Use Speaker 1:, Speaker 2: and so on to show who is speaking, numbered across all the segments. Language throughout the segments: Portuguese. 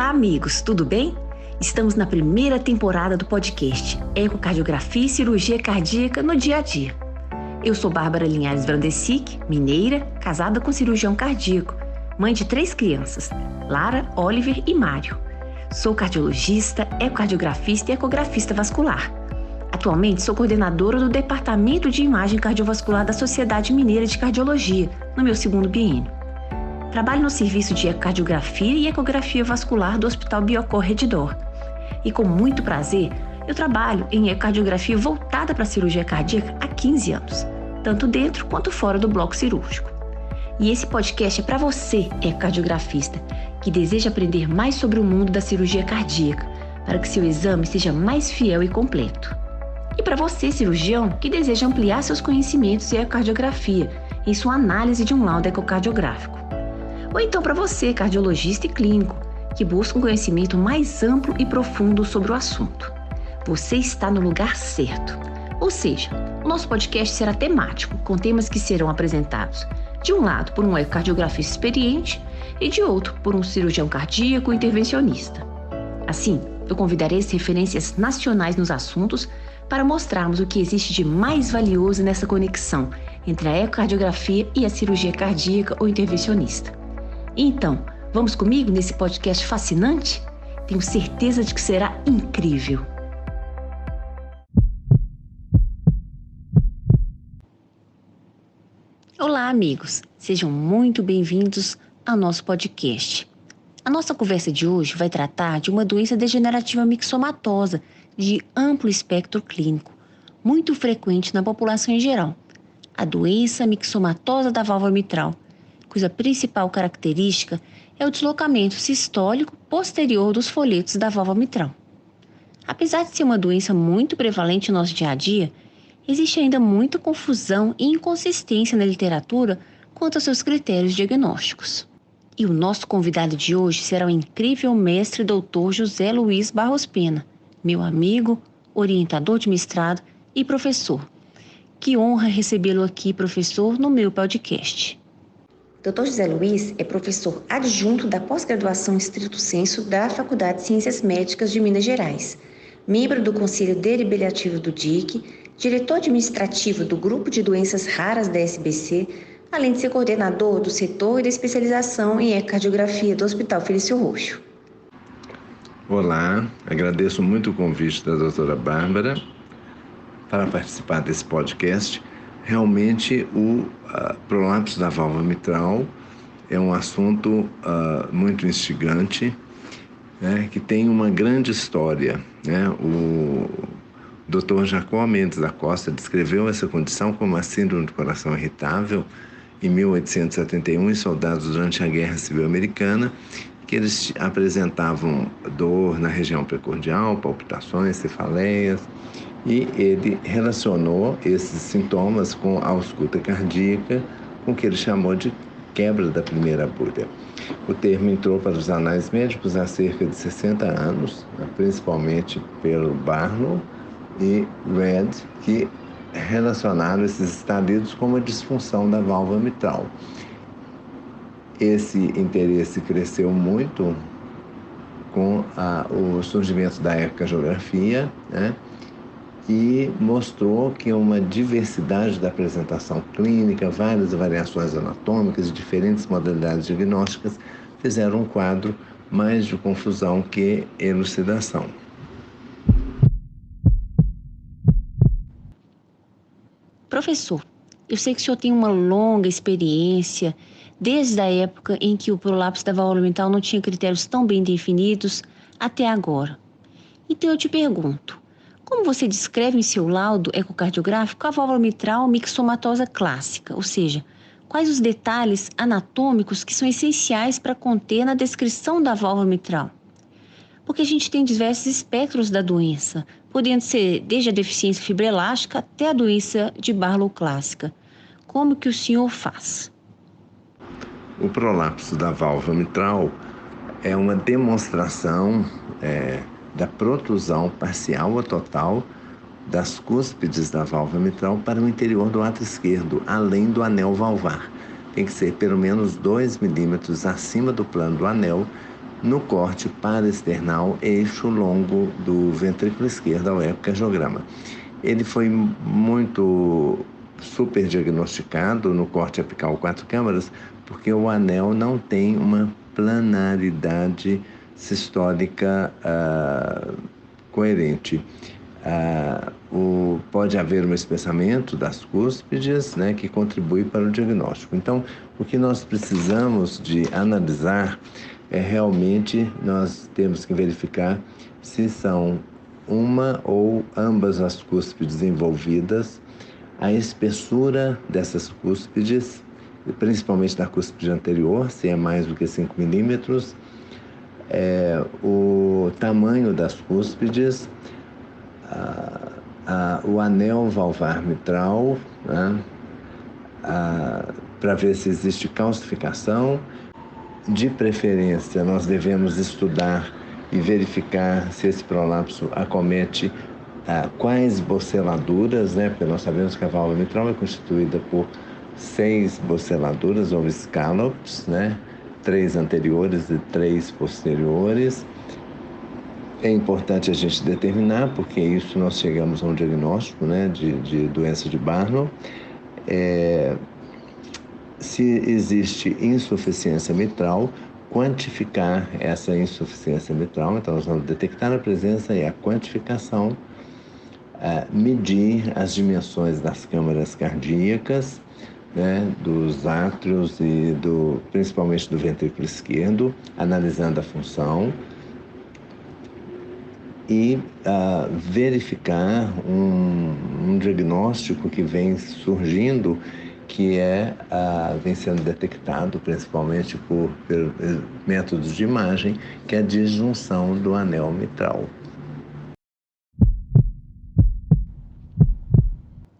Speaker 1: Olá, amigos, tudo bem? Estamos na primeira temporada do podcast Ecocardiografia e Cirurgia Cardíaca no Dia a Dia. Eu sou Bárbara Linhares Vrandesic, mineira, casada com cirurgião cardíaco, mãe de 3 crianças, Lara, Oliver e Mário. Sou cardiologista, ecocardiografista e ecografista vascular. Atualmente sou coordenadora do Departamento de Imagem Cardiovascular da Sociedade Mineira de Cardiologia, no meu 2º biênio. Trabalho no serviço de ecocardiografia e ecografia vascular do Hospital Biocor Redditor. E com muito prazer, eu trabalho em ecocardiografia voltada para a cirurgia cardíaca há 15 anos, tanto dentro quanto fora do bloco cirúrgico. E esse podcast é para você, ecocardiografista, que deseja aprender mais sobre o mundo da cirurgia cardíaca, para que seu exame seja mais fiel e completo. E para você, cirurgião, que deseja ampliar seus conhecimentos em ecocardiografia em sua análise de um laudo ecocardiográfico. Ou então para você, cardiologista e clínico, que busca um conhecimento mais amplo e profundo sobre o assunto. Você está no lugar certo. Ou seja, o nosso podcast será temático, com temas que serão apresentados, de um lado, por um ecocardiografista experiente e de outro, por um cirurgião cardíaco intervencionista. Assim, eu convidarei as referências nacionais nos assuntos para mostrarmos o que existe de mais valioso nessa conexão entre a ecocardiografia e a cirurgia cardíaca ou intervencionista. Então, vamos comigo nesse podcast fascinante? Tenho certeza de que será incrível. Olá, amigos. Sejam muito bem-vindos ao nosso podcast. A nossa conversa de hoje vai tratar de uma doença degenerativa mixomatosa de amplo espectro clínico, muito frequente na população em geral, a doença mixomatosa da válvula mitral, cuja principal característica é o deslocamento sistólico posterior dos folhetos da válvula mitral. Apesar de ser uma doença muito prevalente no nosso dia a dia, existe ainda muita confusão e inconsistência na literatura quanto aos seus critérios diagnósticos. E o nosso convidado de hoje será o incrível mestre Dr. José Luiz Barros Pena, meu amigo, orientador de mestrado e professor. Que honra recebê-lo aqui, professor, no meu podcast. Dr. José Luiz é professor adjunto da pós-graduação Stricto Sensu da Faculdade de Ciências Médicas de Minas Gerais, membro do Conselho Deliberativo do DIC, diretor administrativo do Grupo de Doenças Raras da SBC, além de ser coordenador do setor e da especialização em ecocardiografia do Hospital Felício Roxo.
Speaker 2: Olá, agradeço muito o convite da doutora Bárbara para participar desse podcast. Realmente, o prolapso da válvula mitral é um assunto muito instigante, né, que tem uma grande história, né? O Dr. Jacó Mendes da Costa descreveu essa condição como a síndrome do coração irritável em 1871 em soldados durante a Guerra Civil Americana, que eles apresentavam dor na região precordial, palpitações, cefaleias, e ele relacionou esses sintomas com a ausculta cardíaca, com o que ele chamou de quebra da primeira agulha. O termo entrou para os anais médicos há cerca de 60 anos, principalmente pelo Barlow e Red, que relacionaram esses estadios com uma disfunção da válvula mitral. Esse interesse cresceu muito com o surgimento da ecocardiografia, né? E mostrou que uma diversidade da apresentação clínica, várias variações anatômicas, diferentes modalidades diagnósticas, fizeram um quadro mais de confusão que elucidação.
Speaker 1: Professor, eu sei que o senhor tem uma longa experiência, desde a época em que o prolapso da válvula mitral não tinha critérios tão bem definidos até agora. Então eu te pergunto, como você descreve em seu laudo ecocardiográfico a válvula mitral mixomatosa clássica, ou seja, quais os detalhes anatômicos que são essenciais para conter na descrição da válvula mitral? Porque a gente tem diversos espectros da doença, podendo ser desde a deficiência fibroelástica até a doença de Barlow clássica. Como que o senhor faz?
Speaker 2: O prolapso da válvula mitral é uma demonstração da protrusão parcial ou total das cúspides da válvula mitral para o interior do átrio esquerdo, além do anel valvar. Tem que ser pelo menos 2 milímetros acima do plano do anel no corte paraesternal eixo longo do ventrículo esquerdo ao ecocardiograma. Ele foi muito super diagnosticado no corte apical 4 câmaras, porque o anel não tem uma planaridade sistólica coerente. Pode haver um espessamento das cúspides, né, que contribui para o diagnóstico. Então, o que nós precisamos de analisar é realmente, nós temos que verificar se são uma ou ambas as cúspides envolvidas, a espessura dessas cúspides, principalmente da cúspide anterior, se é mais do que 5 milímetros, o tamanho das cúspides, o anel valvar mitral, né, para ver se existe calcificação. De preferência, nós devemos estudar e verificar se esse prolapso acomete quais boceladuras, né? Porque nós sabemos que a válvula mitral é constituída por 6 boceladuras ou scallops, né? 3 anteriores e 3 posteriores. É importante a gente determinar, porque isso nós chegamos a um diagnóstico, né, de doença de Barlow. Se existe insuficiência mitral, quantificar essa insuficiência mitral. Então, nós vamos detectar a presença e a quantificação, medir as dimensões das câmaras cardíacas, né, dos átrios e principalmente do ventrículo esquerdo, analisando a função, e verificar um diagnóstico que vem surgindo, que vem sendo detectado principalmente por métodos de imagem, que é a disjunção do anel mitral.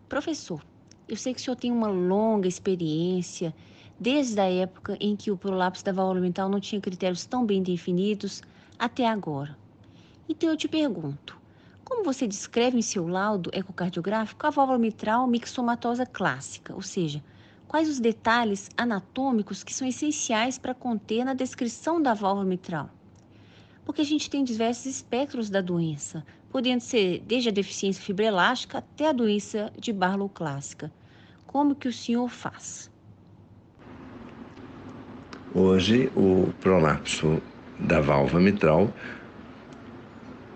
Speaker 1: Professor, eu sei que o senhor tem uma longa experiência, desde a época em que o prolapso da válvula mitral não tinha critérios tão bem definidos até agora. Então eu te pergunto, como você descreve em seu laudo ecocardiográfico a válvula mitral mixomatosa clássica, ou seja, quais os detalhes anatômicos que são essenciais para conter na descrição da válvula mitral? Porque a gente tem diversos espectros da doença, podendo ser desde a deficiência fibroelástica até a doença de Barlow clássica. Como que o senhor faz?
Speaker 2: Hoje, o prolapso da válvula mitral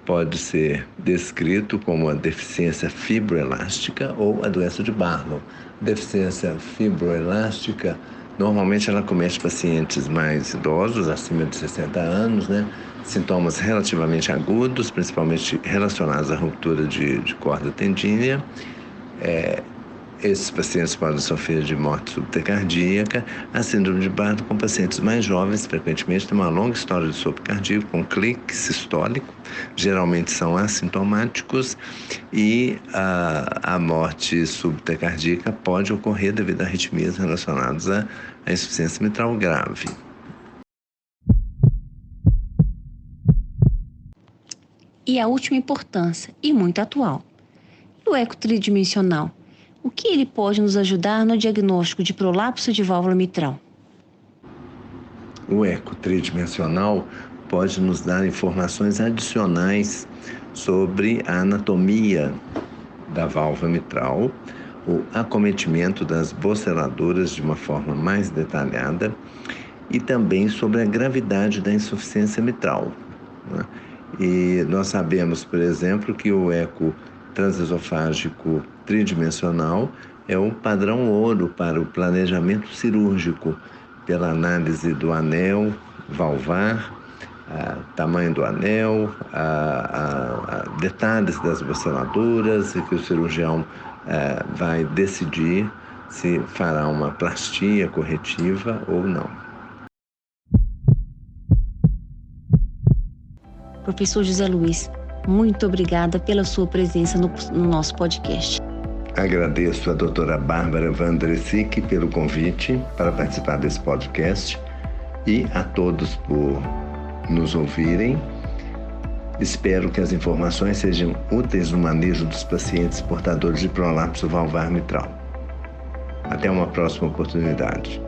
Speaker 2: pode ser descrito como a deficiência fibroelástica ou a doença de Barlow. Deficiência fibroelástica, normalmente ela comete pacientes mais idosos, acima de 60 anos, né? Sintomas relativamente agudos, principalmente relacionados à ruptura de corda tendínea. Esses pacientes podem sofrer de morte súbita cardíaca. A síndrome de Barlow com pacientes mais jovens, frequentemente tem uma longa história de sopro cardíaco com clique sistólico, geralmente são assintomáticos, e a morte súbita cardíaca pode ocorrer devido a arritmias relacionadas à insuficiência mitral grave.
Speaker 1: E a última importância, e muito atual, o eco tridimensional. O que ele pode nos ajudar no diagnóstico de prolapso de válvula mitral?
Speaker 2: O eco tridimensional pode nos dar informações adicionais sobre a anatomia da válvula mitral, o acometimento das boceladuras de uma forma mais detalhada e também sobre a gravidade da insuficiência mitral, né? E nós sabemos, por exemplo, que o eco transesofágico tridimensional é o padrão ouro para o planejamento cirúrgico, pela análise do anel valvar, tamanho do anel, detalhes das boceladuras, e que o cirurgião vai decidir se fará uma plastia corretiva ou não.
Speaker 1: Professor José Luiz, muito obrigada pela sua presença no nosso podcast.
Speaker 2: Agradeço a doutora Bárbara Vandresic pelo convite para participar desse podcast e a todos por nos ouvirem. Espero que as informações sejam úteis no manejo dos pacientes portadores de prolapso valvar mitral. Até uma próxima oportunidade.